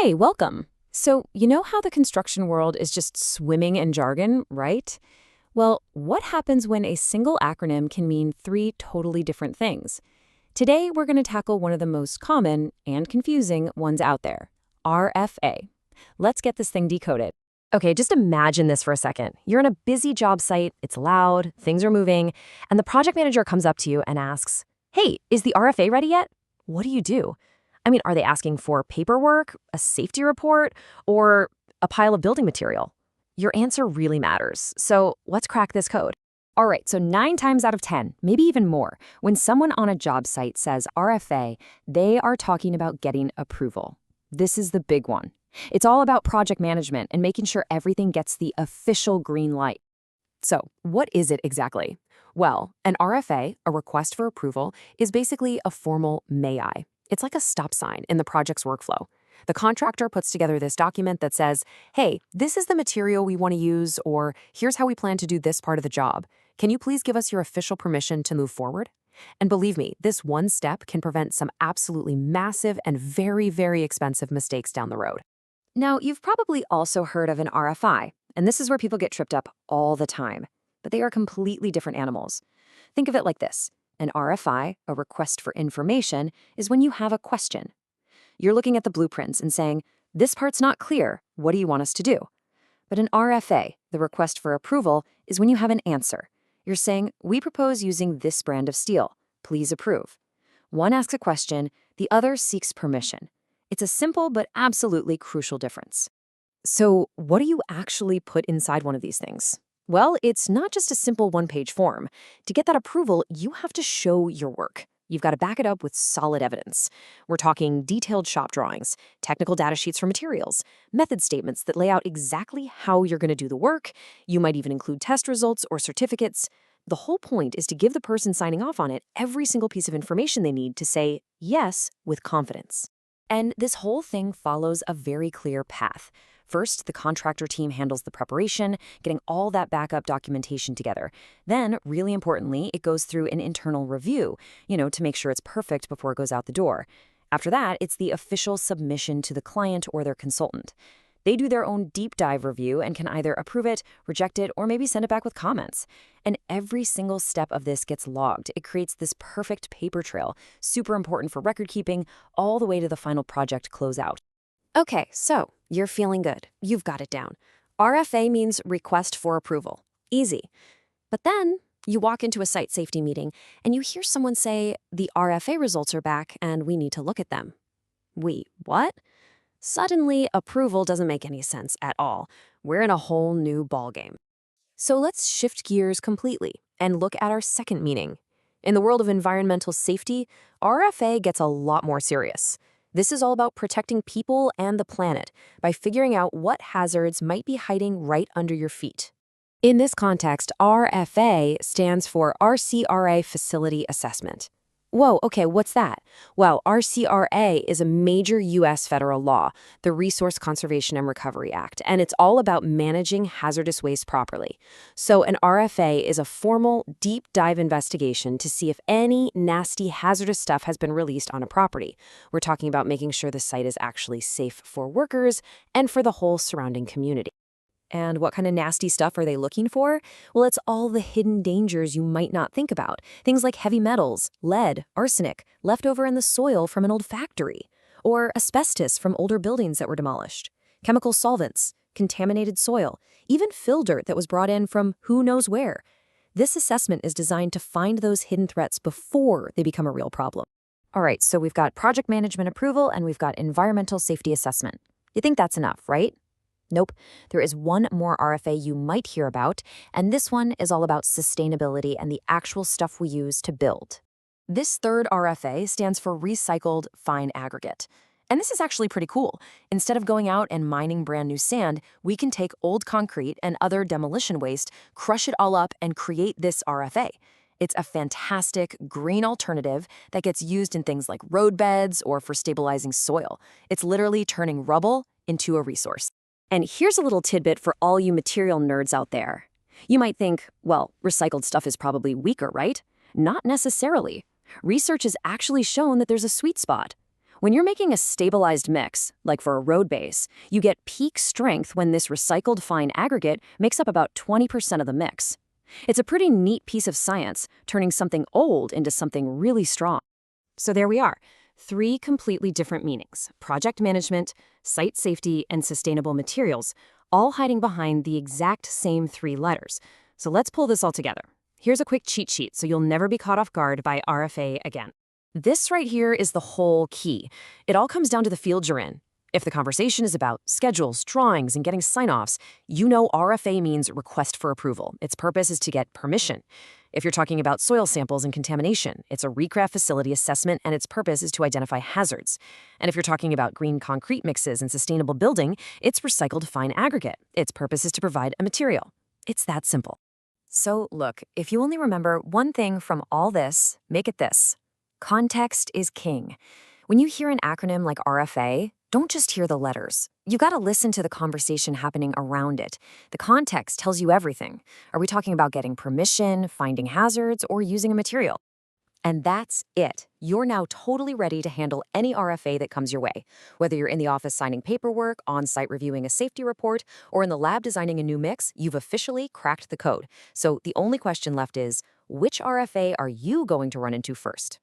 Hey, welcome. So, you know how the construction world is just swimming in jargon, right? Well, what happens when a single acronym can mean three totally different things? Today, we're going to tackle one of the most common and confusing ones out there, RFA. Let's get this thing decoded. Okay, just imagine this for a second. You're in a busy job site, it's loud, things are moving, and the project manager comes up to you and asks, "Hey, is the RFA ready yet?" What do you do? I mean, are they asking for paperwork, a safety report, or a pile of building material? Your answer really matters. So let's crack this code. All right, so 9 times out of 10, maybe even more, when someone on a job site says RFA, they are talking about getting approval. This is the big one. It's all about project management and making sure everything gets the official green light. So, what is it exactly? Well, an RFA, a request for approval, is basically a formal may I. It's like a stop sign in the project's workflow. The contractor puts together this document that says, hey, this is the material we want to use, or here's how we plan to do this part of the job. Can you please give us your official permission to move forward? And believe me, this one step can prevent some absolutely massive and very, very expensive mistakes down the road. Now, you've probably also heard of an RFI, and this is where people get tripped up all the time. But they are completely different animals. Think of it like this. An RFI, a request for information, is when you have a question. You're looking at the blueprints and saying, this part's not clear, what do you want us to do? But an RFA, the request for approval, is when you have an answer. You're saying, we propose using this brand of steel. Please approve. One asks a question, the other seeks permission. It's a simple but absolutely crucial difference. So, what do you actually put inside one of these things? Well, it's not just a simple one-page form. To get that approval, you have to show your work. You've got to back it up with solid evidence. We're talking detailed shop drawings, technical data sheets for materials, method statements that lay out exactly how you're going to do the work. You might even include test results or certificates. The whole point is to give the person signing off on it every single piece of information they need to say yes with confidence. And this whole thing follows a very clear path. First, the contractor team handles the preparation, getting all that backup documentation together. Then, really importantly, it goes through an internal review, to make sure it's perfect before it goes out the door. After that, it's the official submission to the client or their consultant. They do their own deep dive review and can either approve it, reject it, or maybe send it back with comments. And every single step of this gets logged. It creates this perfect paper trail, super important for record keeping, all the way to the final project closeout. Okay, so you're feeling good. You've got it down. RFA means request for approval. Easy. But then you walk into a site safety meeting and you hear someone say, the RFA results are back and we need to look at them. Wait, what? Suddenly, approval doesn't make any sense at all. We're in a whole new ballgame. So let's shift gears completely and look at our second meaning. In the world of environmental safety, RFA gets a lot more serious. This is all about protecting people and the planet by figuring out what hazards might be hiding right under your feet. In this context, RFA stands for RCRA Facility Assessment. Whoa, okay, what's that? Well, RCRA is a major U.S. federal law, the Resource Conservation and Recovery Act, and it's all about managing hazardous waste properly. So an RFA is a formal, deep dive investigation to see if any nasty hazardous stuff has been released on a property. We're talking about making sure the site is actually safe for workers and for the whole surrounding community. And what kind of nasty stuff are they looking for? Well, it's all the hidden dangers you might not think about. Things like heavy metals, lead, arsenic, left over in the soil from an old factory, or asbestos from older buildings that were demolished, chemical solvents, contaminated soil, even fill dirt that was brought in from who knows where. This assessment is designed to find those hidden threats before they become a real problem. All right, so we've got project management approval and we've got environmental safety assessment. You think that's enough, right? Nope. There is one more RFA you might hear about, and this one is all about sustainability and the actual stuff we use to build. This third RFA stands for Recycled Fine Aggregate. And this is actually pretty cool. Instead of going out and mining brand new sand, we can take old concrete and other demolition waste, crush it all up, and create this RFA. It's a fantastic green alternative that gets used in things like road beds or for stabilizing soil. It's literally turning rubble into a resource. And here's a little tidbit for all you material nerds out there. You might think, well, recycled stuff is probably weaker, right? Not necessarily. Research has actually shown that there's a sweet spot. When you're making a stabilized mix, like for a road base, you get peak strength when this recycled fine aggregate makes up about 20% of the mix. It's a pretty neat piece of science, turning something old into something really strong. So there we are. 3 completely different meanings: project management, site safety, and sustainable materials, all hiding behind the exact same 3 letters. So let's pull this all together. Here's a quick cheat sheet so you'll never be caught off guard by RFA again. This right here is the whole key. It all comes down to the field you're in. If the conversation is about schedules, drawings, and getting sign-offs, you know RFA means request for approval. Its purpose is to get permission. If you're talking about soil samples and contamination, it's a recraft facility assessment, and its purpose is to identify hazards. And if you're talking about green concrete mixes and sustainable building, it's recycled fine aggregate. Its purpose is to provide a material. It's that simple. So, look, if you only remember one thing from all this, make it this. Context is king. When you hear an acronym like RFA, don't just hear the letters. You gotta listen to the conversation happening around it. The context tells you everything. Are we talking about getting permission, finding hazards, or using a material? And that's it. You're now totally ready to handle any RFA that comes your way. Whether you're in the office signing paperwork, on-site reviewing a safety report, or in the lab designing a new mix, you've officially cracked the code. So the only question left is, which RFA are you going to run into first?